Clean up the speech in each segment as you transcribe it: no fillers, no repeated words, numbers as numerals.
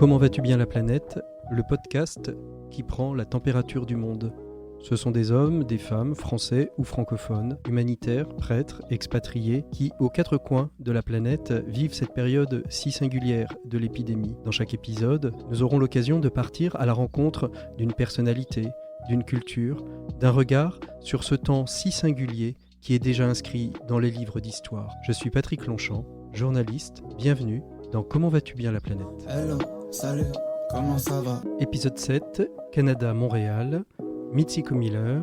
Comment vas-tu bien la planète ? Le podcast qui prend la température du monde. Ce sont des hommes, des femmes, français ou francophones, humanitaires, prêtres, expatriés, qui, aux quatre coins de la planète, vivent cette période si singulière de l'épidémie. Dans chaque épisode, nous aurons l'occasion de partir à la rencontre d'une personnalité, d'une culture, d'un regard sur ce temps si singulier qui est déjà inscrit dans les livres d'histoire. Je suis Patrick Longchamp, journaliste. Bienvenue dans Comment vas-tu bien la planète ? Hello, salut, comment ça va ? Épisode 7, Canada-Montréal, Mitsiko Miller,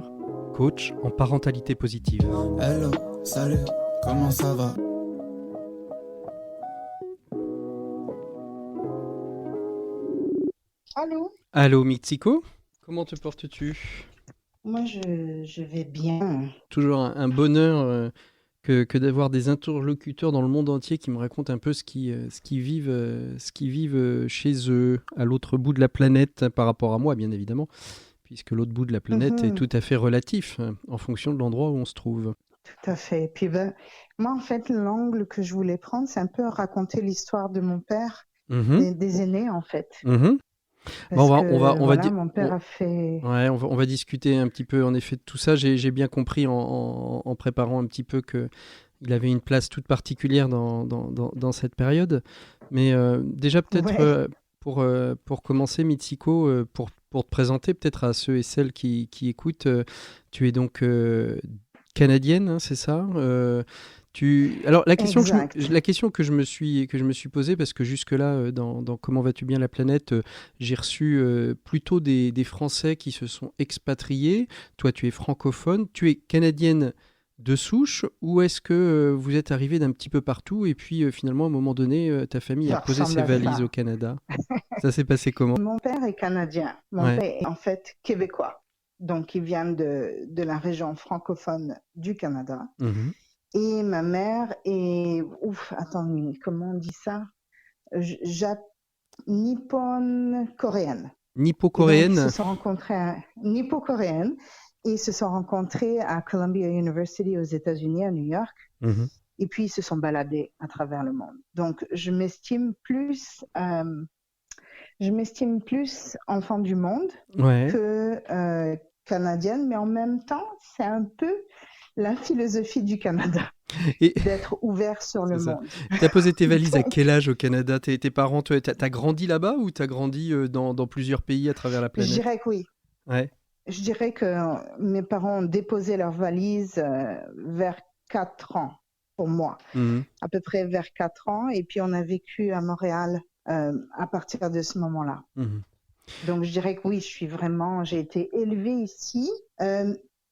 coach en parentalité positive. Hello, salut, comment ça va ? Allô? Allô Mitsiko, comment te portes-tu ? Moi, je vais bien. Toujours un bonheur que d'avoir des interlocuteurs dans le monde entier qui me racontent un peu ce qu'ils vivent chez eux, à l'autre bout de la planète, par rapport à moi, bien évidemment, puisque l'autre bout de la planète est tout à fait relatif en fonction de l'endroit où on se trouve. Tout à fait. Puis moi, en fait, l'angle que je voulais prendre, c'est un peu raconter l'histoire de mon père, des aînés, en fait. Parce que mon père a fait... Ouais, on va discuter un petit peu en effet de tout ça. J'ai bien compris en préparant un petit peu qu'il avait une place toute particulière dans cette période. Mais déjà peut-être pour commencer, Mitsiko, pour te présenter peut-être à ceux et celles qui écoutent, tu es donc canadienne, hein, c'est ça ? Alors la question que je me suis posée, parce que jusque-là dans Comment vas-tu bien la planète, j'ai reçu plutôt des Français qui se sont expatriés. Toi, tu es francophone, tu es canadienne de souche, ou est-ce que vous êtes arrivé d'un petit peu partout et puis finalement à un moment donné ta famille a posé ses valises au Canada ? Ça s'est passé comment ? Mon père est canadien. Mon père est en fait québécois. Donc, il vient de la région francophone du Canada. Et ma mère est... comment on dit ça ? Nippon-coréenne. Nippo-coréenne ? Ils se sont rencontrés Nippo-coréenne. Et ils se sont rencontrés à Columbia University aux États-Unis, à New York. Et puis, ils se sont baladés à travers le monde. Donc, je m'estime plus enfant du monde que canadienne. Mais en même temps, c'est un peu la philosophie du Canada. D'être ouvert sur le monde. Tu as posé tes valises à quel âge au Canada ? Tes parents, tu as grandi là-bas ou tu as grandi dans plusieurs pays à travers la planète ? Je dirais que oui. Ouais. Je dirais que mes parents ont déposé leurs valises vers 4 ans pour moi. À peu près vers 4 ans. Et puis on a vécu à Montréal à partir de ce moment-là. Donc je dirais que oui, j'ai été élevée ici.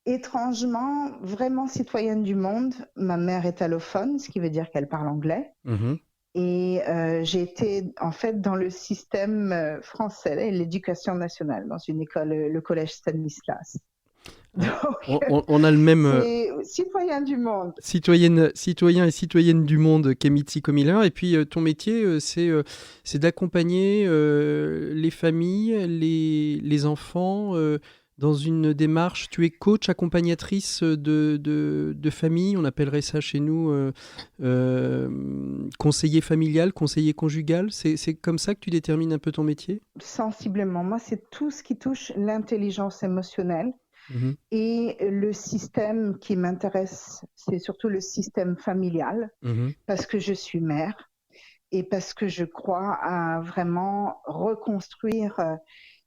Étrangement, vraiment citoyenne du monde. Ma mère est allophone, ce qui veut dire qu'elle parle anglais. Et j'ai été en fait dans le système français, l'éducation nationale, dans une école, le collège Stanislas. Donc, on a le même... citoyen du monde. Citoyen et citoyenne du monde qu'est Mitsiko Miller. Et puis ton métier, c'est d'accompagner les familles, les enfants... dans une démarche, tu es coach, accompagnatrice de famille, on appellerait ça chez nous conseiller familial, conseiller conjugal. C'est comme ça que tu détermines un peu ton métier ? Sensiblement. Moi, c'est tout ce qui touche l'intelligence émotionnelle. Et le système qui m'intéresse, c'est surtout le système familial, parce que je suis mère et parce que je crois à vraiment reconstruire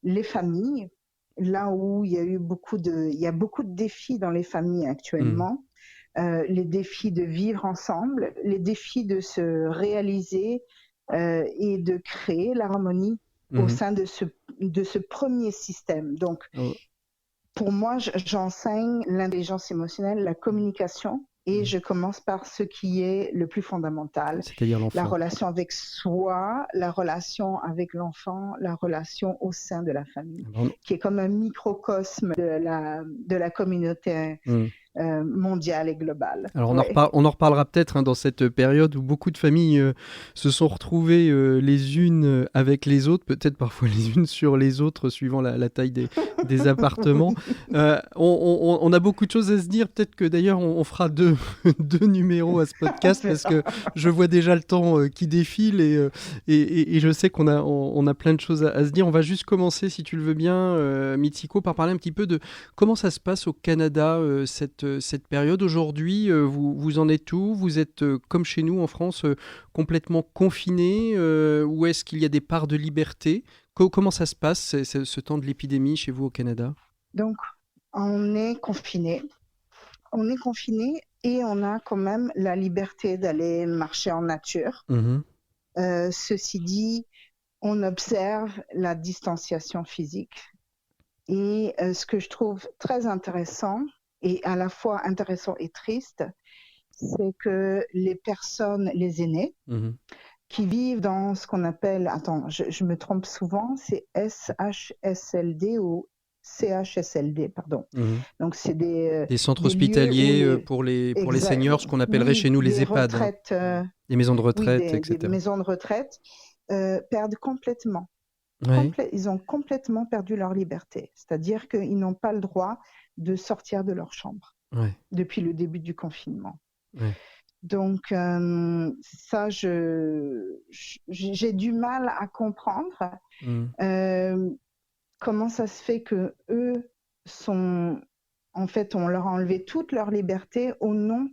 les familles. Là où il y a beaucoup de défis dans les familles actuellement, les défis de vivre ensemble, les défis de se réaliser et de créer l'harmonie au sein de ce premier système. Donc, pour moi, j'enseigne l'intelligence émotionnelle, la communication, et je commence par ce qui est le plus fondamental, c'est-à-dire l'enfant. La relation avec soi, la relation avec l'enfant, la relation au sein de la famille, qui est comme un microcosme de la communauté mondiale et globale. Alors Ouais. on en reparlera peut-être dans cette période où beaucoup de familles se sont retrouvées les unes avec les autres, peut-être parfois les unes sur les autres suivant la taille des appartements. Oui. On a beaucoup de choses à se dire, peut-être que d'ailleurs on fera deux numéros à ce podcast parce que je vois déjà le temps qui défile et je sais qu'on a plein de choses à se dire. On va juste commencer, si tu le veux bien, Mitsuko, par parler un petit peu de comment ça se passe au Canada cette période. Aujourd'hui, vous en êtes où? Vous êtes, comme chez nous en France, complètement confiné ou est-ce qu'il y a des parts de liberté? Comment ça se passe, ce temps de l'épidémie chez vous au Canada? Donc, on est confiné. On est confiné et on a quand même la liberté d'aller marcher en nature. Ceci dit, on observe la distanciation physique. Et ce que je trouve très intéressant, et à la fois intéressant et triste, c'est que les personnes, les aînés, qui vivent dans ce qu'on appelle, attends, je me trompe souvent, c'est SHSLD ou CHSLD, pardon. Donc c'est des centres hospitaliers les... pour les seniors, ce qu'on appellerait chez nous les EHPAD, retraites, les maisons de retraite, oui, etc. Des maisons de retraite perdent complètement. Ouais. Ils ont complètement perdu leur liberté. C'est-à-dire qu'ils n'ont pas le droit de sortir de leur chambre depuis le début du confinement. Ouais. Donc, ça, j'ai du mal à comprendre comment ça se fait que eux sont... En fait, on leur a enlevé toute leur liberté au nom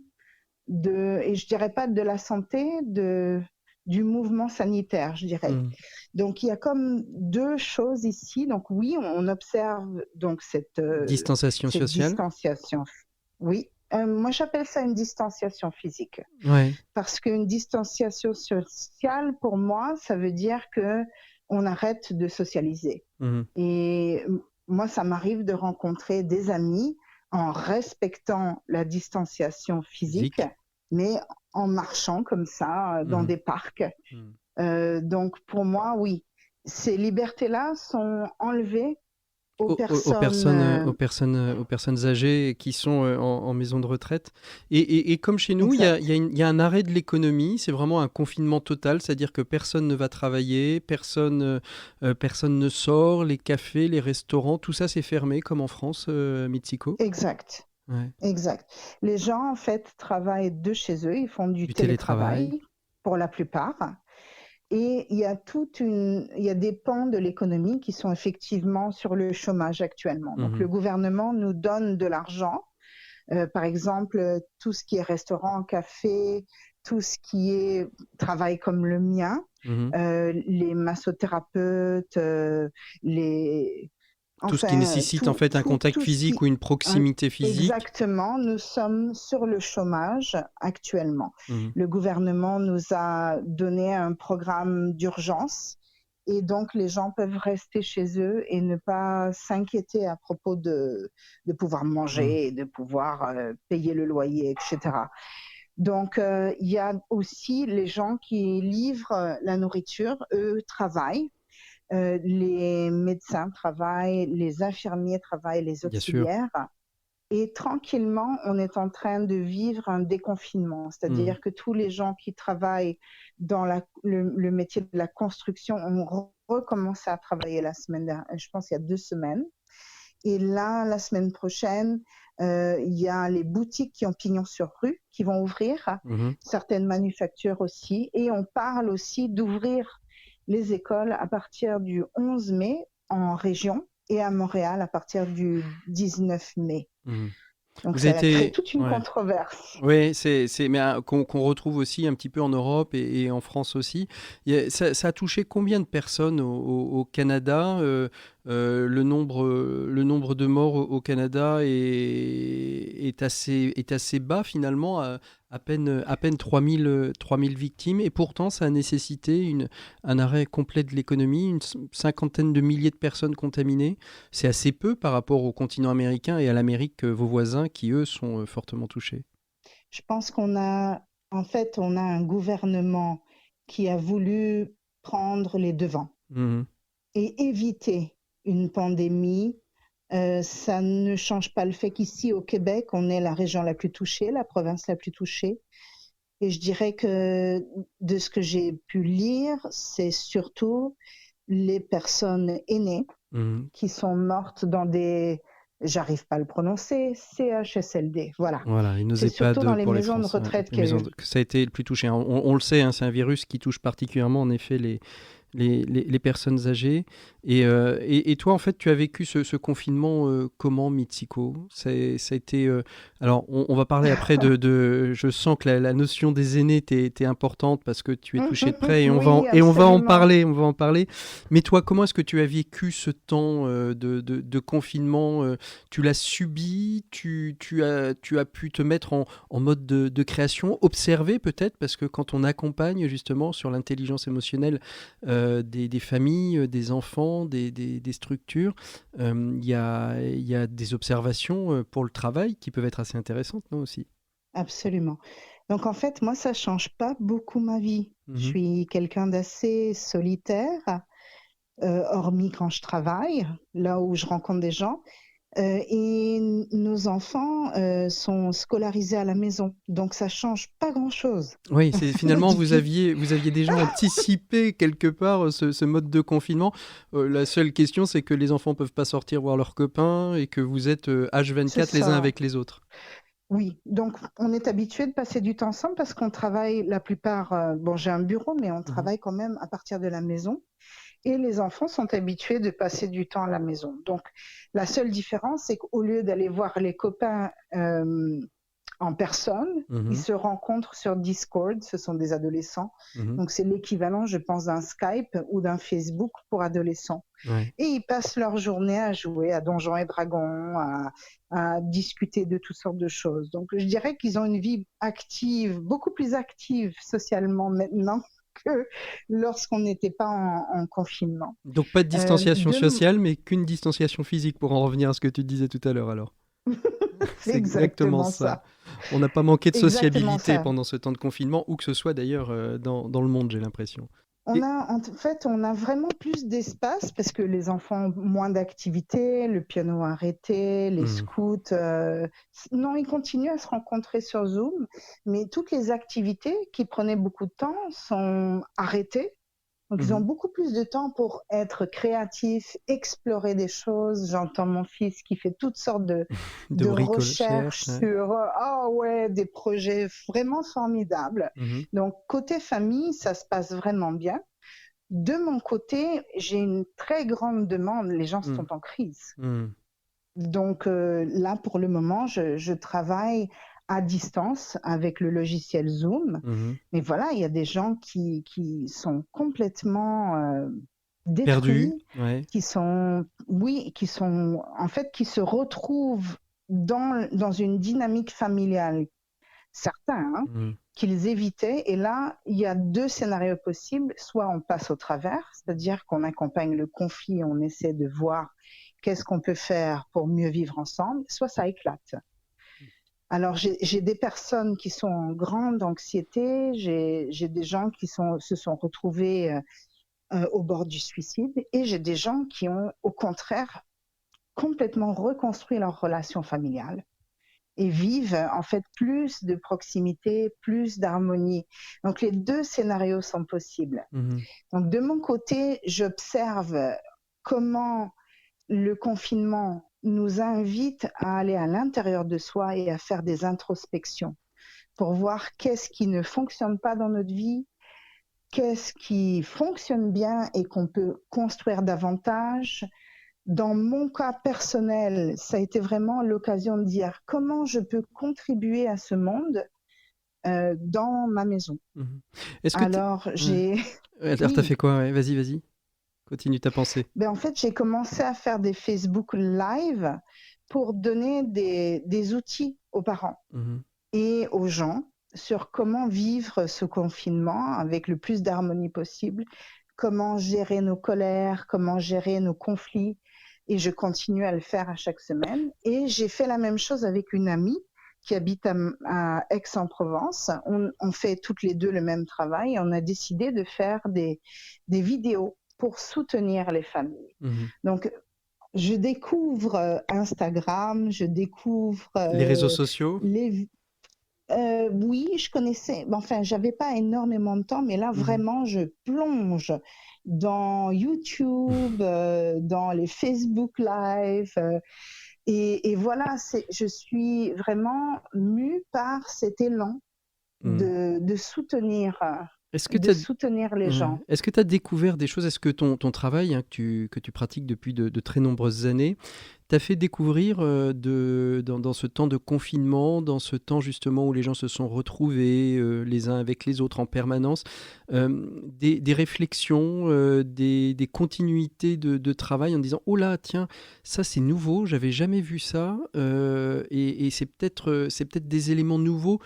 de... Et je dirais pas de la santé, du mouvement sanitaire, je dirais. Donc, il y a comme deux choses ici. Donc, oui, on observe donc cette distanciation sociale. Oui. Moi, j'appelle ça une distanciation physique. Ouais. Parce qu'une distanciation sociale, pour moi, ça veut dire qu'on arrête de socialiser. Et moi, ça m'arrive de rencontrer des amis en respectant la distanciation physique. Mais en marchant comme ça dans des parcs. Donc pour moi, oui, ces libertés-là sont enlevées aux personnes âgées qui sont en maison de retraite. Et comme chez nous, il y a un arrêt de l'économie, c'est vraiment un confinement total, c'est-à-dire que personne ne va travailler, personne ne sort, les cafés, les restaurants, tout ça c'est fermé comme en France, Mitsuko. Exact. Ouais. Exact. Les gens, en fait, travaillent de chez eux, ils font du télétravail pour la plupart. Et il y a des pans de l'économie qui sont effectivement sur le chômage actuellement. Donc, le gouvernement nous donne de l'argent. Par exemple, tout ce qui est restaurant, café, tout ce qui est travail comme le mien, les massothérapeutes, tout ce qui nécessite en fait un contact physique ou une proximité physique. Exactement, nous sommes sur le chômage actuellement. Le gouvernement nous a donné un programme d'urgence et donc les gens peuvent rester chez eux et ne pas s'inquiéter à propos de pouvoir manger et de pouvoir payer le loyer, etc. Donc, il y a aussi les gens qui livrent la nourriture, eux travaillent. Les médecins travaillent, les infirmiers travaillent, les auxiliaires. Et tranquillement, on est en train de vivre un déconfinement. C'est-à-dire que tous les gens qui travaillent dans le métier de la construction ont recommencé à travailler je pense il y a 2 semaines. Et là, la semaine prochaine, il y a les boutiques qui ont pignon sur rue qui vont ouvrir, certaines manufactures aussi. Et on parle aussi d'ouvrir les écoles à partir du 11 mai en région et à Montréal à partir du 19 mai. Donc ça a créé toute une controverse. Oui, mais qu'on retrouve aussi un petit peu en Europe et en France aussi. Ça a touché combien de personnes au Canada le nombre de morts au Canada est assez bas finalement, à peine 3000 victimes, et pourtant ça a nécessité un arrêt complet de l'économie, une cinquantaine de milliers de personnes contaminées. C'est assez peu par rapport au continent américain et à l'Amérique, vos voisins, qui eux sont fortement touchés. Je pense qu'on a un gouvernement qui a voulu prendre les devants et éviter une pandémie Ça ne change pas le fait qu'ici, au Québec, on est la région la plus touchée, la province la plus touchée. Et je dirais que de ce que j'ai pu lire, c'est surtout les personnes aînées qui sont mortes dans des, j'arrive pas à le prononcer, CHSLD. Voilà. Voilà, et nos C'est surtout EHPAD dans les pour les maisons de Français, retraite les maisons que ça a été le plus touché. On le sait, c'est un virus qui touche particulièrement en effet les personnes âgées. Et toi, en fait, tu as vécu ce confinement comment, Mitsuko? Ça a été. Alors, on va parler après je sens que la notion des aînés t'est importante parce que tu es touché de près et Oui, on va en parler. absolument. On va en parler. Mais toi, comment est-ce que tu as vécu ce temps de confinement? Tu l'as subi? Tu as pu te mettre en mode de création, observer peut-être, parce que quand on accompagne justement sur l'intelligence émotionnelle des familles, des enfants, des structures. Il y a des observations pour le travail qui peuvent être assez intéressantes, non, aussi? Absolument. Donc en fait, moi, ça change pas beaucoup ma vie. Je suis quelqu'un d'assez solitaire, hormis quand je travaille, là où je rencontre des gens. Et nos enfants sont scolarisés à la maison, donc ça change pas grand-chose. Oui, finalement, vous Depuis... aviez déjà anticipé quelque part ce mode de confinement. La seule question, c'est que les enfants peuvent pas sortir voir leurs copains et que vous êtes C'est H24 les uns ça. avec les autres. Oui, donc on est habitué de passer du temps ensemble parce qu'on travaille la plupart, bon j'ai un bureau, mais on travaille quand même à partir de la maison. Et les enfants sont habitués de passer du temps à la maison. Donc la seule différence, c'est qu'au lieu d'aller voir les copains en personne, ils se rencontrent sur Discord, ce sont des adolescents. Donc c'est l'équivalent, je pense, d'un Skype ou d'un Facebook pour adolescents. Ouais. Et ils passent leur journée à jouer à Donjons et Dragons, à discuter de toutes sortes de choses. Donc je dirais qu'ils ont une vie active, beaucoup plus active socialement maintenant que lorsqu'on n'était pas en confinement. Donc pas de distanciation sociale, mais qu'une distanciation physique, pour en revenir à ce que tu disais tout à l'heure alors. C'est C'est exactement exactement ça. ça. On n'a pas manqué de Exactement sociabilité ça. pendant ce temps de confinement, où que ce soit d'ailleurs dans le monde, j'ai l'impression. En fait, on a vraiment plus d'espace parce que les enfants ont moins d'activités, le piano a arrêté, les scouts. Non, ils continuent à se rencontrer sur Zoom, mais toutes les activités qui prenaient beaucoup de temps sont arrêtées. Donc, ils ont beaucoup plus de temps pour être créatifs, explorer des choses. J'entends mon fils qui fait toutes sortes de recherches recherche. sur des projets vraiment formidables. Donc, côté famille, ça se passe vraiment bien. De mon côté, j'ai une très grande demande. Les gens sont en crise. Donc là, pour le moment, je travaille à distance avec le logiciel Zoom. Mais voilà, il y a des gens qui sont complètement détruits, ouais. qui sont qui se retrouvent dans une dynamique familiale. Certains, qu'ils évitaient. Et là, il y a deux scénarios possibles. Soit on passe au travers, c'est-à-dire qu'on accompagne le conflit, on essaie de voir qu'est-ce qu'on peut faire pour mieux vivre ensemble, soit ça éclate. Alors, j'ai des personnes qui sont en grande anxiété, j'ai des gens qui se sont retrouvés au bord du suicide, et j'ai des gens qui ont, au contraire, complètement reconstruit leur relation familiale et vivent en fait plus de proximité, plus d'harmonie. Donc, les deux scénarios sont possibles. Donc, de mon côté, j'observe comment le confinement nous invite à aller à l'intérieur de soi et à faire des introspections pour voir qu'est-ce qui ne fonctionne pas dans notre vie, qu'est-ce qui fonctionne bien et qu'on peut construire davantage. Dans mon cas personnel, ça a été vraiment l'occasion de dire comment je peux contribuer à ce monde dans ma maison. Alors, j'ai... Alors, t'as fait quoi? Ouais, vas-y. Continue ta pensée. En fait, j'ai commencé à faire des Facebook Live pour donner des outils aux parents et aux gens sur comment vivre ce confinement avec le plus d'harmonie possible, comment gérer nos colères, comment gérer nos conflits. Et je continue à le faire à chaque semaine. Et j'ai fait la même chose avec une amie qui habite à Aix-en-Provence. On fait toutes les deux le même travail et on a décidé de faire des vidéos pour soutenir les familles. Donc, Je découvre Instagram, je découvre Les réseaux sociaux? oui, je connaissais, enfin, j'avais pas énormément de temps, mais là, vraiment, je plonge dans YouTube, dans les Facebook Live, et voilà, je suis vraiment mue par cet élan de soutenir, Est-ce que de soutenir les gens. Est-ce que tu as découvert des choses? Est-ce que ton travail, hein, que tu pratiques depuis de très nombreuses années, t'a fait découvrir dans ce temps de confinement, dans ce temps justement où les gens se sont retrouvés les uns avec les autres en permanence, des réflexions, des continuités de travail en disant « Oh là, tiens, ça c'est nouveau, j'avais jamais vu ça et c'est peut-être des éléments nouveaux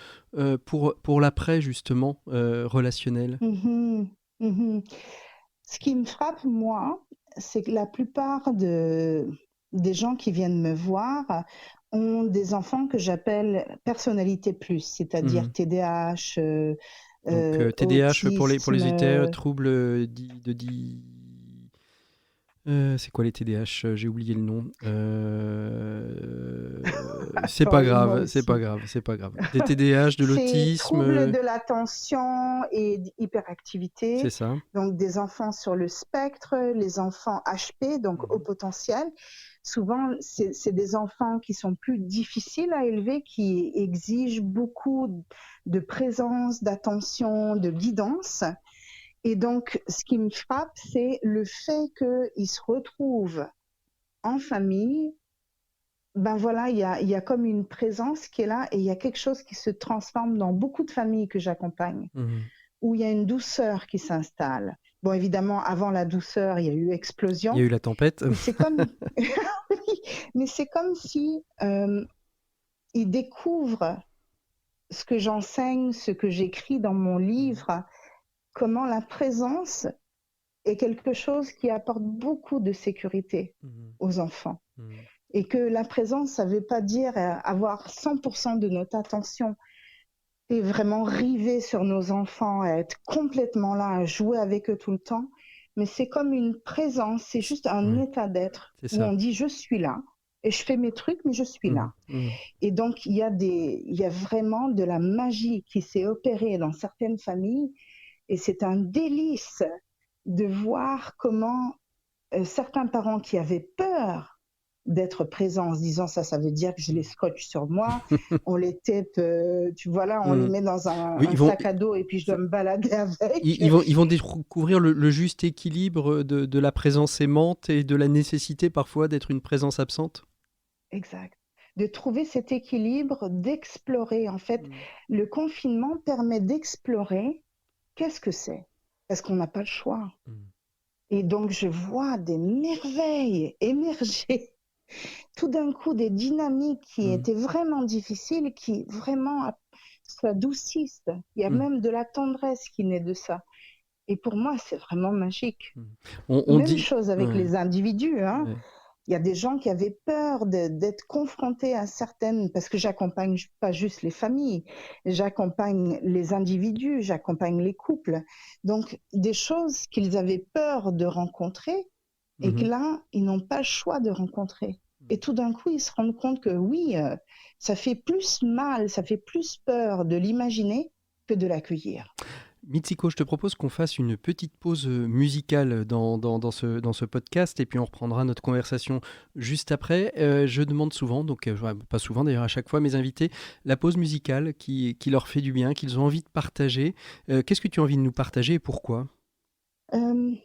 pour l'après justement relationnel. » Mhm, mhm. Ce qui me frappe, moi, c'est que la plupart des gens qui viennent me voir ont des enfants que j'appelle personnalité plus, c'est-à-dire TDAH, Donc TDAH pour les autisme. troubles c'est quoi les TDAH? J'ai oublié le nom. C'est pas Moi grave, c'est pas aussi. grave, c'est pas grave. Des TDAH, de C'est troubles l'autisme, de l'attention et c'est d'hyperactivité, ça. donc des enfants sur le spectre, les enfants HP, donc haut potentiel. Souvent, c'est des enfants qui sont plus difficiles à élever, qui exigent beaucoup de présence, d'attention, de guidance. Et donc, ce qui me frappe, c'est le fait qu'ils se retrouvent en famille. Ben voilà, il y a comme une présence qui est là et il y a quelque chose qui se transforme dans beaucoup de familles que j'accompagne, où il y a une douceur qui s'installe. Bon, évidemment, avant la douceur, il y a eu Il y a explosion, eu la tempête. mais c'est comme, oui, mais c'est comme si ils découvrent ce que j'enseigne, ce que j'écris dans mon livre, comment la présence est quelque chose qui apporte beaucoup de sécurité aux enfants. Et que la présence, ça ne veut pas dire avoir 100% de notre attention et vraiment river sur nos enfants, être complètement là, à jouer avec eux tout le temps. Mais c'est comme une présence, c'est juste un état d'être où on dit je suis là et je fais mes trucs, mais je suis là. Et donc, il y a vraiment de la magie qui s'est opérée dans certaines familles et c'est un délice de voir comment certains parents qui avaient peur d'être présents en se disant ça veut dire que je les scotche sur moi, on les tape, tu vois là, on les met dans un sac à dos et puis je dois me balader avec. Ils vont découvrir le juste équilibre de la présence aimante et de la nécessité parfois d'être une présence absente. Exact. De trouver cet équilibre, d'explorer. En fait, le confinement permet d'explorer qu'est-ce que c'est, parce qu'on n'a pas le choix. Et donc, je vois des merveilles émerger tout d'un coup des dynamiques qui étaient vraiment difficiles, qui vraiment s'adoucissent. Il y a même de la tendresse qui naît de ça. Et pour moi, c'est vraiment magique. Même chose avec les individus. Hein. Il y a des gens qui avaient peur d'être confrontés à certaines, parce que j'accompagne pas juste les familles, j'accompagne les individus, j'accompagne les couples. Donc, des choses qu'ils avaient peur de rencontrer et que là, ils n'ont pas le choix de rencontrer. Et tout d'un coup, ils se rendent compte que oui, ça fait plus mal, ça fait plus peur de l'imaginer que de l'accueillir. Mitsuko, je te propose qu'on fasse une petite pause musicale dans ce podcast et puis on reprendra notre conversation juste après. Je demande souvent, donc pas souvent d'ailleurs, à chaque fois mes invités, la pause musicale qui leur fait du bien, qu'ils ont envie de partager. Qu'est-ce que tu as envie de nous partager et pourquoi ?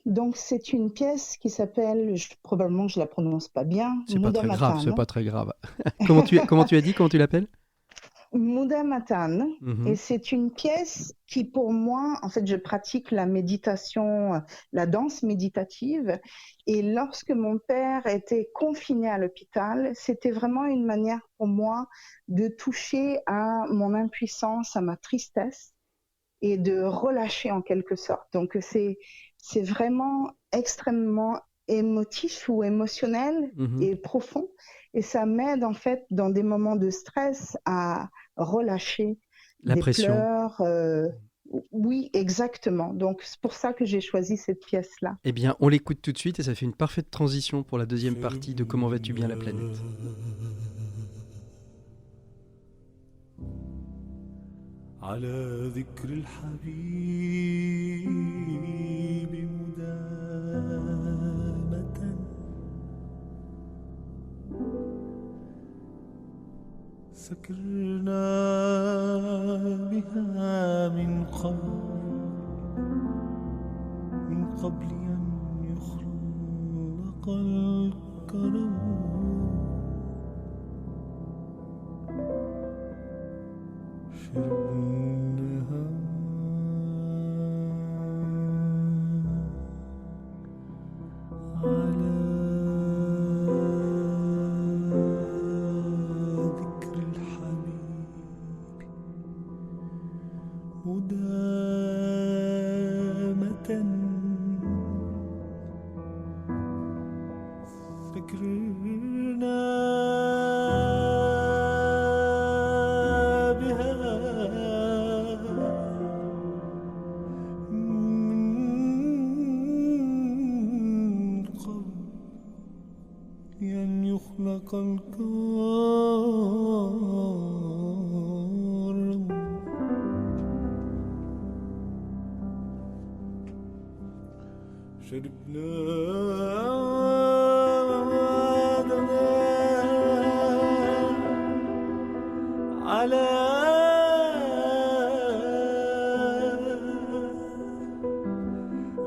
Donc c'est une pièce qui s'appelle, probablement je la prononce pas bien, C'est pas très grave, Mudamatan. c'est pas très grave. Comment tu as dit, comment tu l'appelles ? Mudamatan. Et c'est une pièce qui pour moi, en fait je pratique la méditation, la danse méditative, et lorsque mon père était confiné à l'hôpital, c'était vraiment une manière pour moi de toucher à mon impuissance, à ma tristesse, et de relâcher en quelque sorte. Donc c'est vraiment extrêmement émotif ou émotionnel et profond. Et ça m'aide en fait dans des moments de stress à relâcher la des pression. pleurs, Oui, exactement. Donc, c'est pour ça que j'ai choisi cette pièce-là. Eh bien, on l'écoute tout de suite et ça fait une parfaite transition pour la deuxième partie de Comment vas-tu bien la planète. على ذكر الحبيب مدامة سكرنا بها من قبل أن يخلق الكرم شربناها على ذكر الحبيب مدامة سكرنا يخلق الكرم شربنا على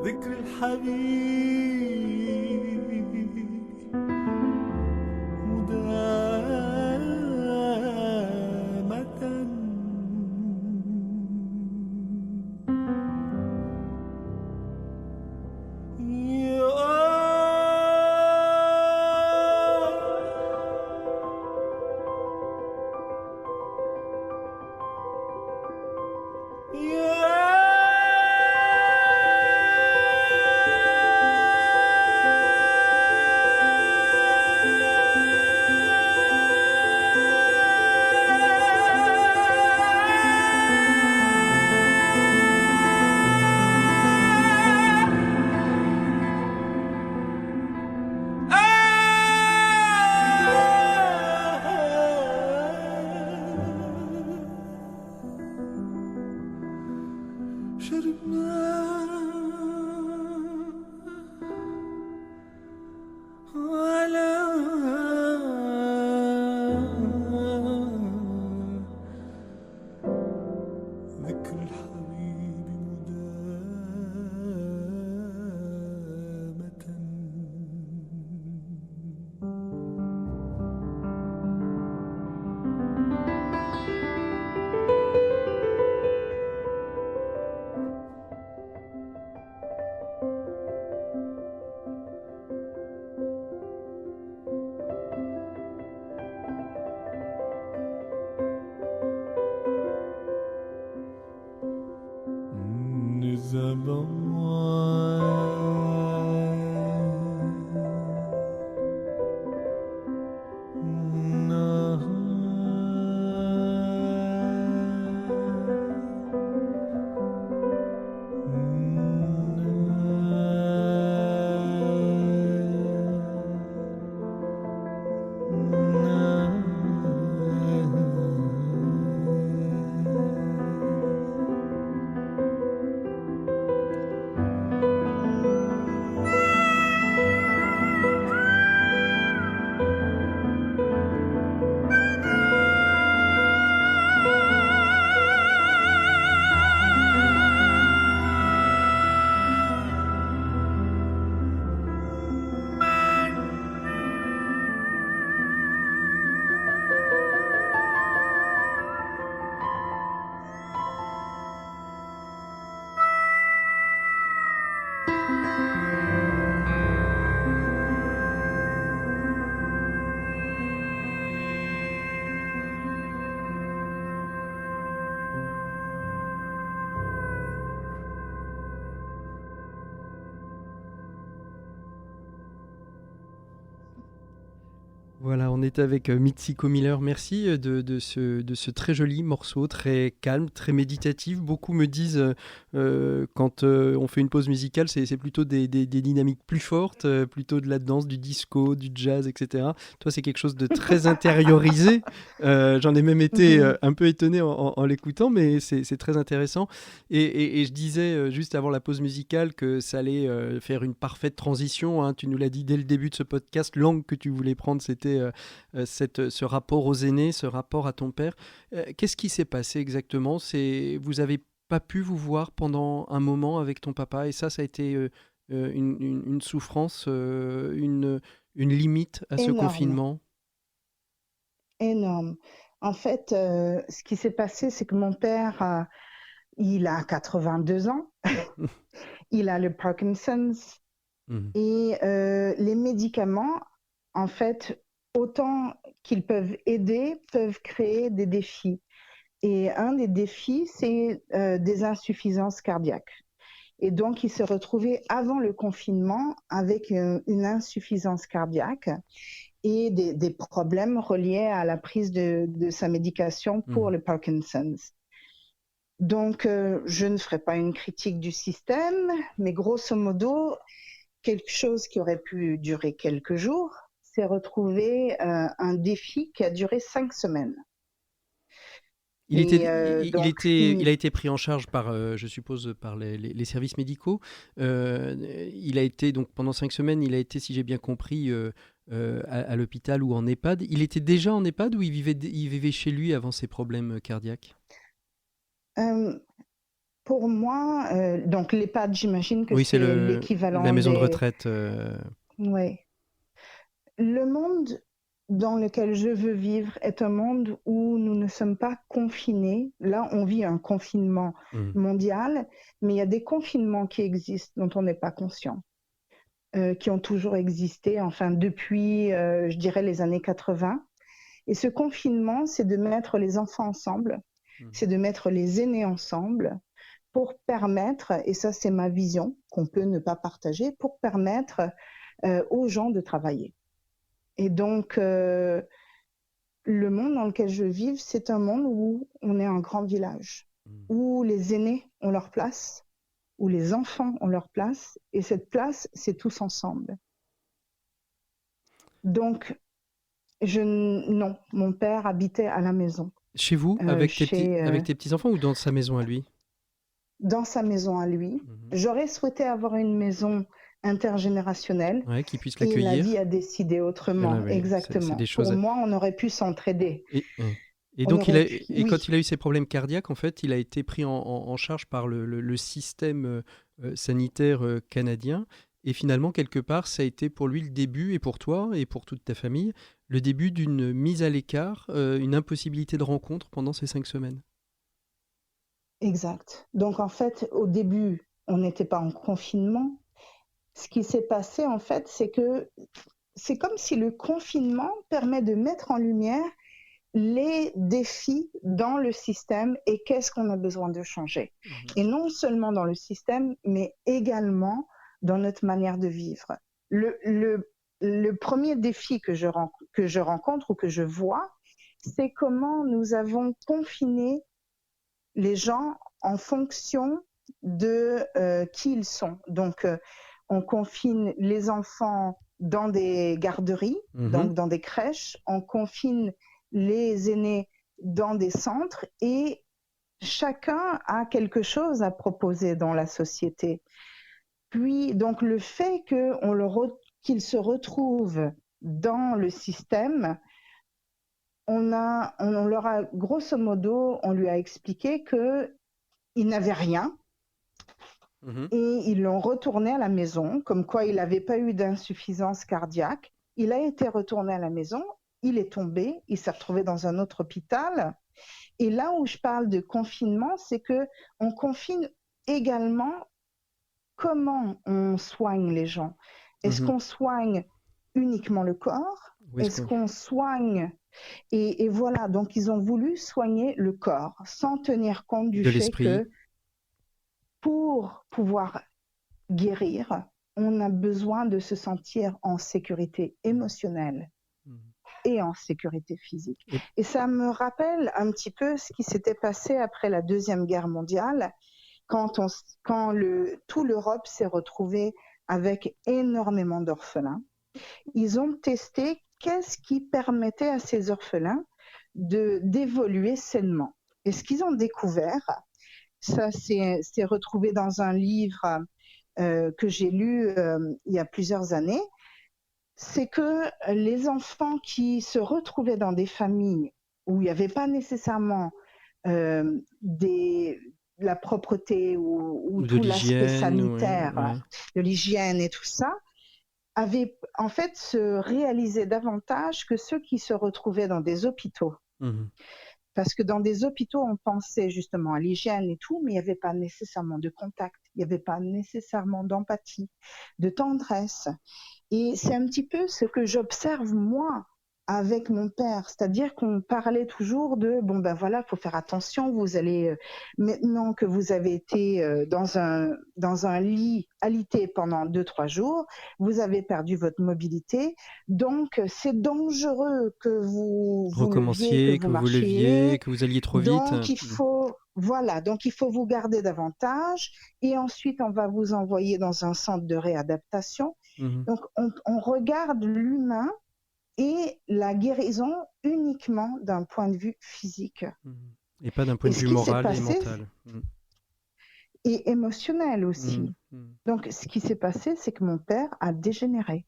ذكر الحبيب مدامة Voilà, on est avec Mitsuko Miller. Merci de ce très joli morceau, très calme, très méditatif. Beaucoup me disent, quand on fait une pause musicale, c'est plutôt des dynamiques plus fortes, plutôt de la danse, du disco, du jazz, etc. Toi, c'est quelque chose de très intériorisé. J'en ai même été un peu étonné en l'écoutant, mais c'est très intéressant. Et je disais juste avant la pause musicale que ça allait faire une parfaite transition, hein. Tu nous l'as dit dès le début de ce podcast, l'angle que tu voulais prendre, c'était ce rapport aux aînés, ce rapport à ton père. Qu'est-ce qui s'est passé exactement ? Vous n'avez pas pu vous voir pendant un moment avec ton papa, et ça a été une souffrance, une limite à ce Énorme, confinement. énorme. En fait, ce qui s'est passé, c'est que mon père, il a 82 ans, il a le Parkinson's, et les médicaments, en fait, autant qu'ils peuvent aider, peuvent créer des défis. Et un des défis, c'est des insuffisances cardiaques. Et donc, il s'est retrouvé avant le confinement avec une insuffisance cardiaque et des problèmes reliés à la prise de sa médication pour le Parkinson's. Donc, je ne ferai pas une critique du système, mais grosso modo, quelque chose qui aurait pu durer quelques jours s'est retrouvé un défi qui a duré 5 semaines. Il a été pris en charge par, je suppose, par les services médicaux. Il a été, donc pendant 5 semaines, il a été, si j'ai bien compris, à l'hôpital ou en EHPAD. Il était déjà en EHPAD ou il vivait chez lui avant ses problèmes cardiaques ? Pour moi, donc l'EHPAD, j'imagine que Oui, c'est l'équivalent la maison de retraite. Oui. Le monde dans lequel je veux vivre est un monde où nous ne sommes pas confinés. Là, on vit un confinement mondial, mais il y a des confinements qui existent dont on n'est pas conscient, qui ont toujours existé, enfin depuis, je dirais, les années 80. Et ce confinement, c'est de mettre les enfants ensemble, c'est de mettre les aînés ensemble pour permettre, et ça c'est ma vision, qu'on peut ne pas partager, pour permettre aux gens de travailler. Et donc, le monde dans lequel je vis, c'est un monde où on est un grand village, où les aînés ont leur place, où les enfants ont leur place, et cette place, c'est tous ensemble. Donc, non, mon père habitait à la maison. Chez vous, avec tes petits-enfants ou dans sa maison à lui ? Dans sa maison à lui. J'aurais souhaité avoir une maison intergénérationnelle, qui puisse et l'accueillir. la vie a décidé autrement. Exactement. Pour moi, on aurait pu s'entraider. Et donc, quand il a eu ses problèmes cardiaques, en fait, il a été pris en charge par le système sanitaire canadien. Et finalement, quelque part, ça a été pour lui le début, et pour toi, et pour toute ta famille, le début d'une mise à l'écart, une impossibilité de rencontre pendant ces 5 semaines. Exact. Donc, en fait, au début, on n'était pas en confinement. Ce qui s'est passé, en fait, c'est que c'est comme si le confinement permet de mettre en lumière les défis dans le système et qu'est-ce qu'on a besoin de changer. Et non seulement dans le système, mais également dans notre manière de vivre. Le premier défi que je rencontre ou que je vois, c'est comment nous avons confiné les gens en fonction de qui ils sont. Donc, on confine les enfants dans des garderies, donc dans des crèches, on confine les aînés dans des centres et chacun a quelque chose à proposer dans la société. Puis, donc, le fait qu'ils se retrouvent dans le système, on leur a, grosso modo, on lui a expliqué qu'ils n'avaient rien et ils l'ont retourné à la maison, comme quoi il n'avait pas eu d'insuffisance cardiaque. Il a été retourné à la maison, il est tombé, il s'est retrouvé dans un autre hôpital. Et là où je parle de confinement, c'est qu'on confine également comment on soigne les gens. Est-ce qu'on soigne uniquement le corps ? Est-ce qu'on soigne et voilà, donc ils ont voulu soigner le corps sans tenir compte du fait que pour pouvoir guérir, on a besoin de se sentir en sécurité émotionnelle. et en sécurité physique. Et- Et ça me rappelle un petit peu ce qui s'était passé après la Deuxième Guerre mondiale, quand tout l'Europe s'est retrouvée avec énormément d'orphelins. Ils ont testé qu'est-ce qui permettait à ces orphelins d'évoluer sainement. Et ce qu'ils ont découvert, ça s'est retrouvé dans un livre que j'ai lu il y a plusieurs années, c'est que les enfants qui se retrouvaient dans des familles où il n'y avait pas nécessairement la propreté ou Ou de tout l'aspect l'hygiène, sanitaire, ouais. de l'hygiène et tout ça, avaient en fait se réalisé davantage que ceux qui se retrouvaient dans des hôpitaux. Mhm. Parce que dans des hôpitaux, on pensait justement à l'hygiène et tout, mais il n'y avait pas nécessairement de contact, il n'y avait pas nécessairement d'empathie, de tendresse. Et c'est un petit peu ce que j'observe moi avec mon père, c'est-à-dire qu'on parlait toujours de bon ben voilà, faut faire attention, vous allez maintenant que vous avez été dans un lit alité pendant 2-3 jours, vous avez perdu votre mobilité, donc c'est dangereux que vous leviez, que Recommenciez, que vous vous leviez, marchiez, que vous alliez trop vite. donc il faut vous garder davantage et ensuite on va vous envoyer dans un centre de réadaptation. Mhm. Donc on regarde l'humain et la guérison uniquement d'un point de vue physique. Mhm. Et pas d'un point Et de ce vue qui s'est moral et passé, mental. Mhm. et émotionnel aussi. Mhm. Mhm. Donc ce qui s'est passé, c'est que mon père a dégénéré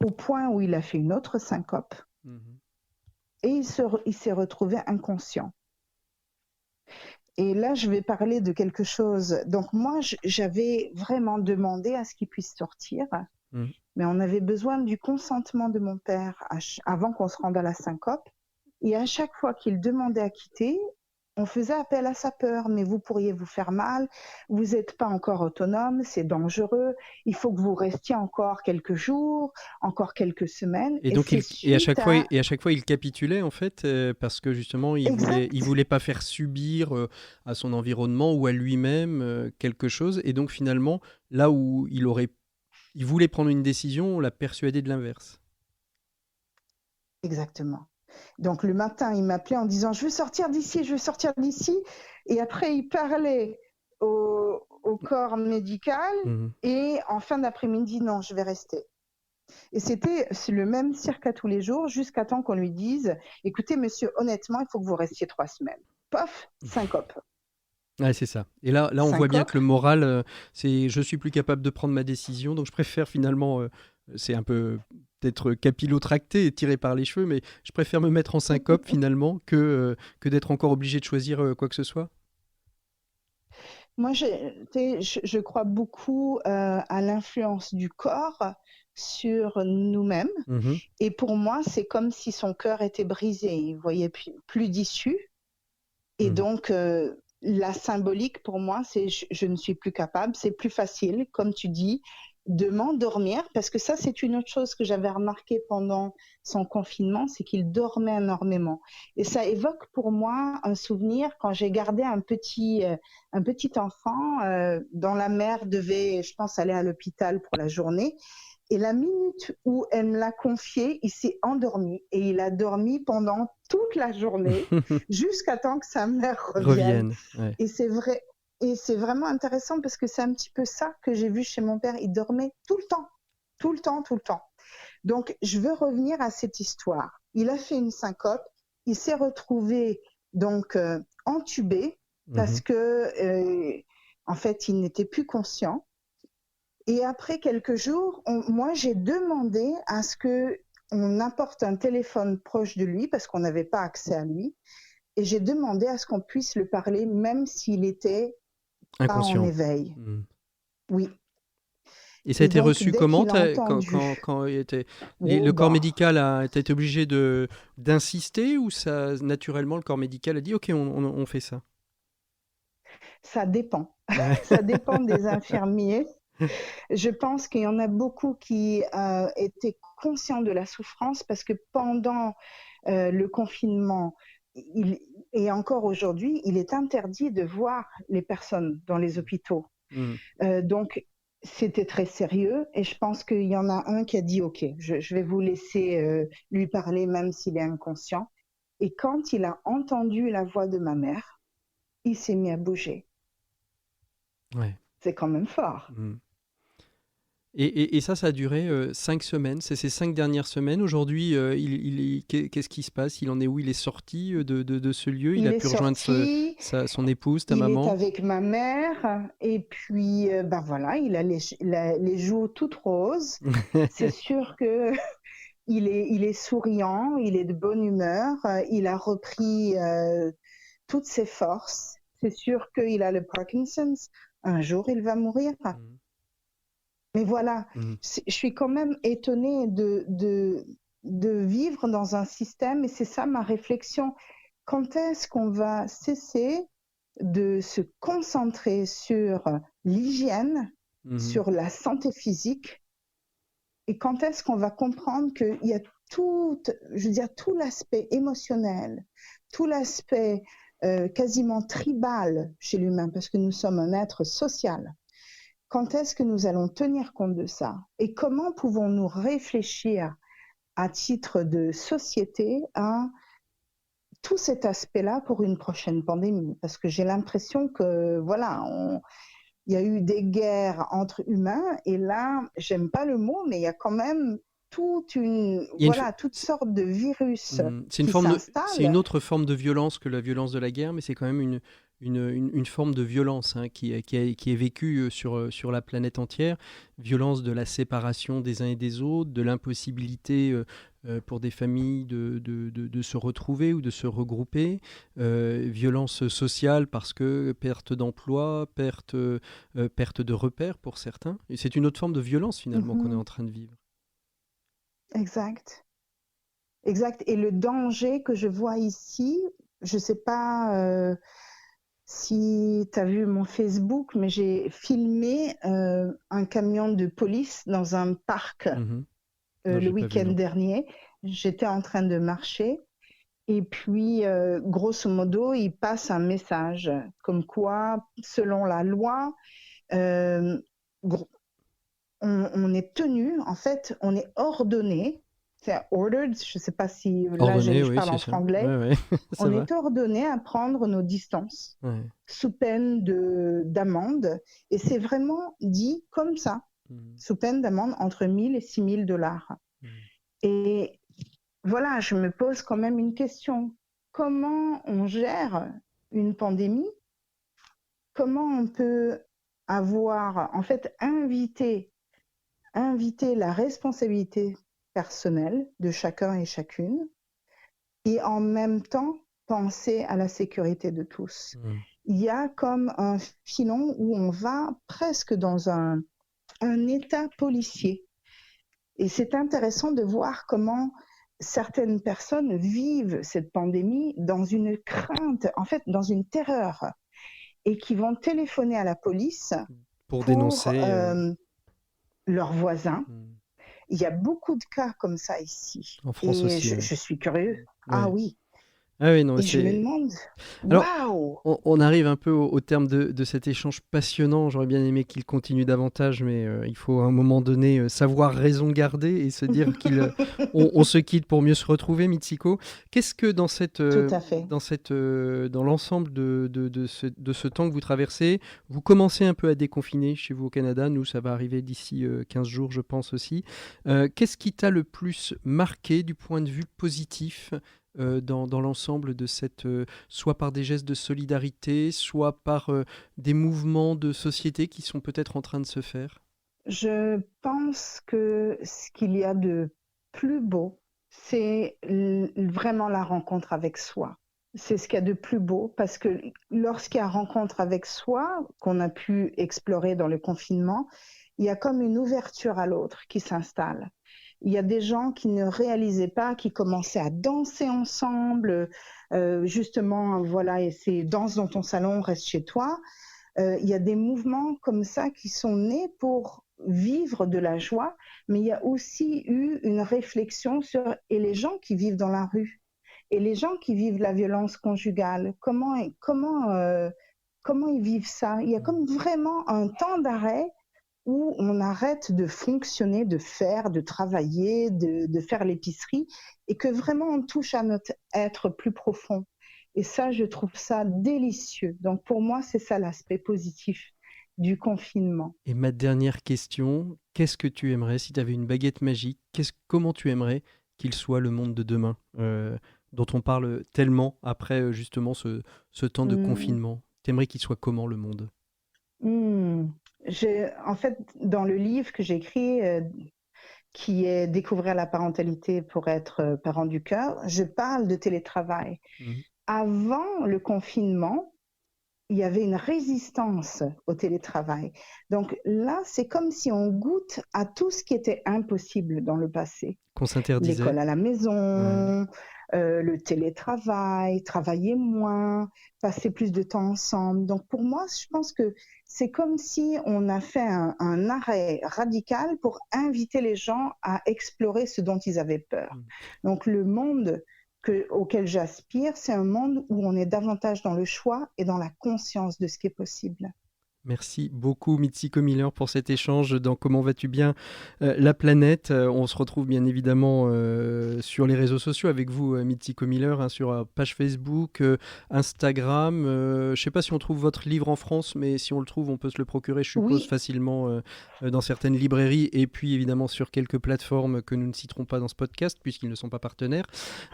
au point où il a fait une autre syncope Mhm. et il s'est retrouvé inconscient. Et là, je vais parler de quelque chose. Donc moi, j'avais vraiment demandé à ce qu'il puisse sortir, Mhm. mais on avait besoin du consentement de mon père avant qu'on se rende à la syncope. Et à chaque fois qu'il demandait à quitter, on faisait appel à sa peur. Mais vous pourriez vous faire mal, vous n'êtes pas encore autonome, c'est dangereux, il faut que vous restiez encore quelques jours, encore quelques semaines. Et donc, c'est à suite chaque fois, il capitulait, en fait, parce que justement, il Exact. voulait pas faire subir à son environnement ou à lui-même quelque chose. Et donc, finalement, là où il voulait prendre une décision, on l'a persuadé de l'inverse. Exactement. Donc le matin, il m'appelait en disant je veux sortir d'ici, je veux sortir d'ici. Et après, il parlait au corps médical. Mhm. Et en fin d'après-midi, non, je vais rester. Et c'est le même cirque à tous les jours jusqu'à temps qu'on lui dise écoutez, monsieur, honnêtement, il faut que vous restiez 3 semaines. Pof, syncope. Ouais, c'est ça. Et là, on voit bien que le moral, c'est je suis plus capable de prendre ma décision, donc je préfère finalement, c'est un peu peut-être capillotracté et tiré par les cheveux, mais je préfère me mettre en syncope finalement que d'être encore obligé de choisir quoi que ce soit. Moi, je crois beaucoup à l'influence du corps sur nous-mêmes. Mhm. Et pour moi, c'est comme si son cœur était brisé. Il ne voyait plus d'issue. Et Mhm. donc, la symbolique, pour moi, c'est je ne suis plus capable. C'est plus facile, comme tu dis, de m'endormir. Parce que ça, c'est une autre chose que j'avais remarqué pendant son confinement, c'est qu'il dormait énormément. Et ça évoque pour moi un souvenir quand j'ai gardé un petit enfant dont la mère devait, je pense, aller à l'hôpital pour la journée. Et la minute où elle me l'a confié, il s'est endormi et il a dormi pendant toute la journée jusqu'à temps que sa mère revienne. Ouais. Et c'est vrai, et c'est vraiment intéressant parce que c'est un petit peu ça que j'ai vu chez mon père. Il dormait tout le temps, tout le temps, tout le temps. Donc, je veux revenir à cette histoire. Il a fait une syncope, il s'est retrouvé donc entubé parce que en fait, il n'était plus conscient. Et après quelques jours, moi, j'ai demandé à ce qu'on apporte un téléphone proche de lui parce qu'on n'avait pas accès à lui. Et j'ai demandé à ce qu'on puisse le parler même s'il était pas en éveil. Oui. Et ça a été donc, reçu dès comment qu'il a entendu... quand le corps médical a été obligé d'insister ou ça, naturellement, le corps médical a dit « Ok, on fait ça ». Ça dépend. Ça dépend des infirmiers. Je pense qu'il y en a beaucoup qui étaient conscients de la souffrance parce que pendant le confinement, et encore aujourd'hui, il est interdit de voir les personnes dans les hôpitaux. Donc, c'était très sérieux et je pense qu'il y en a un qui a dit OK, je vais vous laisser lui parler même s'il est inconscient. Et quand il a entendu la voix de ma mère, il s'est mis à bouger. Ouais. C'est quand même fort. Et ça a duré 5 semaines. C'est ces 5 dernières semaines. Aujourd'hui, qu'est-ce qui se passe? Il en est où? Il est sorti de ce lieu? Il Il a est pu rejoindre sorti, son épouse, ta il est maman? avec ma mère et puis ben voilà, il a les joues toutes roses. C'est sûr que il est souriant, il est de bonne humeur, il a repris toutes ses forces. C'est sûr qu'il a le Parkinson's. Un jour, il va mourir. Mais voilà, je suis quand même étonnée de vivre dans un système, et c'est ça ma réflexion. Quand est-ce qu'on va cesser de se concentrer sur l'hygiène, sur la santé physique, et quand est-ce qu'on va comprendre qu'il y a tout l'aspect émotionnel, tout l'aspect quasiment tribal chez l'humain, parce que nous sommes un être social. Quand est-ce que nous allons tenir compte de ça? Et comment pouvons-nous réfléchir à titre de société à tout cet aspect-là pour une prochaine pandémie? Parce que j'ai l'impression que, voilà, il y a eu des guerres entre humains et là, j'aime pas le mot, mais il y a quand même toutes sortes de virus qui s'installent. C'est une autre forme de violence que la violence de la guerre, mais c'est quand même une forme de violence qui est vécue sur la planète entière. Violence de la séparation des uns et des autres, de l'impossibilité pour des familles de se retrouver ou de se regrouper. Violence sociale parce que perte d'emploi, perte de repères pour certains. Et c'est une autre forme de violence finalement qu'on est en train de vivre. Exact. Et le danger que je vois ici, je ne sais pas si tu as vu mon Facebook, mais j'ai filmé un camion de police dans un parc le week-end dernier. J'étais en train de marcher et puis, grosso modo, il passe un message comme quoi, selon la loi, on est tenu, en fait, on est ordonné, c'est ordered, je ne sais pas si là je parle en franglais, on est ordonné à prendre nos distances sous peine d'amende, et c'est vraiment dit comme ça, sous peine d'amende entre 1 000 et 6 000 $. Et voilà, je me pose quand même une question. Comment on gère une pandémie? Comment on peut avoir, en fait, inviter la responsabilité personnelle de chacun et chacune et en même temps penser à la sécurité de tous. Il y a comme un filon où on va presque dans un état policier. Et c'est intéressant de voir comment certaines personnes vivent cette pandémie dans une crainte, en fait, dans une terreur, et qui vont téléphoner à la police pour dénoncer leurs voisins. Il y a beaucoup de cas comme ça ici. En France et aussi. Je suis curieux. Ah oui. Ah oui, non, et je me demande, waouh! On arrive un peu au terme de cet échange passionnant. J'aurais bien aimé qu'il continue davantage, mais il faut à un moment donné savoir raison garder et se dire qu'on se quitte pour mieux se retrouver, Mitsuko. Qu'est-ce que dans l'ensemble de ce temps que vous traversez, vous commencez un peu à déconfiner chez vous au Canada. Nous, ça va arriver d'ici 15 jours, je pense aussi. Qu'est-ce qui t'a le plus marqué du point de vue positif dans l'ensemble de cette, soit par des gestes de solidarité, soit par des mouvements de société qui sont peut-être en train de se faire? Je pense que ce qu'il y a de plus beau, c'est vraiment la rencontre avec soi. C'est ce qu'il y a de plus beau parce que lorsqu'il y a rencontre avec soi, qu'on a pu explorer dans le confinement, il y a comme une ouverture à l'autre qui s'installe. Il y a des gens qui ne réalisaient pas, qui commençaient à danser ensemble. Justement, voilà, et c'est danse dans ton salon, reste chez toi. Il y a des mouvements comme ça qui sont nés pour vivre de la joie, mais il y a aussi eu une réflexion sur et les gens qui vivent dans la rue et les gens qui vivent la violence conjugale, comment ils vivent ça. Il y a comme vraiment un temps d'arrêt où on arrête de fonctionner, de faire, de travailler, de faire l'épicerie, et que vraiment on touche à notre être plus profond. Et ça, je trouve ça délicieux. Donc pour moi, c'est ça l'aspect positif du confinement. Et ma dernière question, qu'est-ce que tu aimerais, si tu avais une baguette magique, comment tu aimerais qu'il soit le monde de demain, dont on parle tellement après justement ce temps de confinement? T'aimerais qu'il soit comment, le monde? En fait, dans le livre que j'ai écrit, qui est Découvrir la parentalité pour être parent du cœur, je parle de télétravail. Avant le confinement, il y avait une résistance au télétravail. Donc là, c'est comme si on goûte à tout ce qui était impossible dans le passé. Qu'on s'interdisait. L'école à la maison, le télétravail, travailler moins, passer plus de temps ensemble. Donc pour moi, je pense que c'est comme si on a fait un arrêt radical pour inviter les gens à explorer ce dont ils avaient peur. Donc le monde auquel j'aspire, c'est un monde où on est davantage dans le choix et dans la conscience de ce qui est possible. Merci beaucoup Mitsiko Miller pour cet échange dans Comment vas-tu bien la planète. On se retrouve bien évidemment sur les réseaux sociaux avec vous Mitsiko Miller, sur page Facebook, Instagram. Je ne sais pas si on trouve votre livre en France, mais si on le trouve, on peut se le procurer, je suppose, facilement dans certaines librairies et puis évidemment sur quelques plateformes que nous ne citerons pas dans ce podcast puisqu'ils ne sont pas partenaires.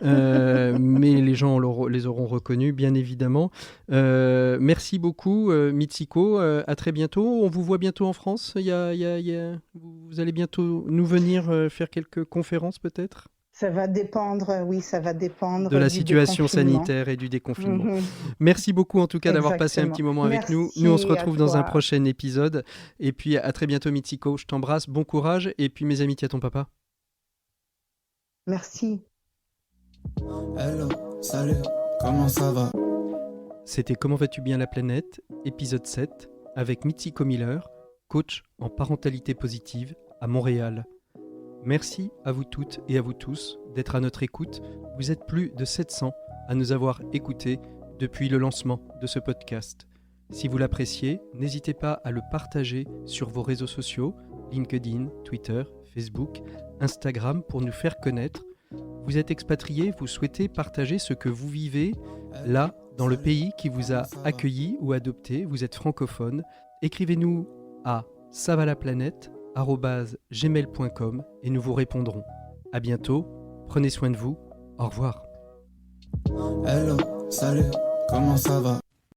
Mais les gens les auront reconnus, bien évidemment. Merci beaucoup Mitsiko. À très bientôt. On vous voit bientôt en France. Vous allez bientôt nous venir faire quelques conférences peut-être ? Ça va dépendre, oui, ça va dépendre de la situation sanitaire et du déconfinement. Merci beaucoup en tout cas d'avoir passé un petit moment avec nous. Nous, on se retrouve dans un prochain épisode. Et puis à très bientôt Mitsiko. Je t'embrasse, bon courage. Et puis mes amitiés à ton papa. Merci. Hello, salut, comment ça va ? C'était Comment vas-tu bien la planète, épisode 7. Avec Mitsiko Miller, coach en parentalité positive à Montréal. Merci à vous toutes et à vous tous d'être à notre écoute. Vous êtes plus de 700 à nous avoir écoutés depuis le lancement de ce podcast. Si vous l'appréciez, n'hésitez pas à le partager sur vos réseaux sociaux, LinkedIn, Twitter, Facebook, Instagram pour nous faire connaître. Vous êtes expatrié, vous souhaitez partager ce que vous vivez là, dans le pays qui vous a accueilli ou adopté, vous êtes francophone, écrivez-nous à savalaplanète@gmail.com et nous vous répondrons. À bientôt, prenez soin de vous, au revoir. Hello, salut, comment ça va ?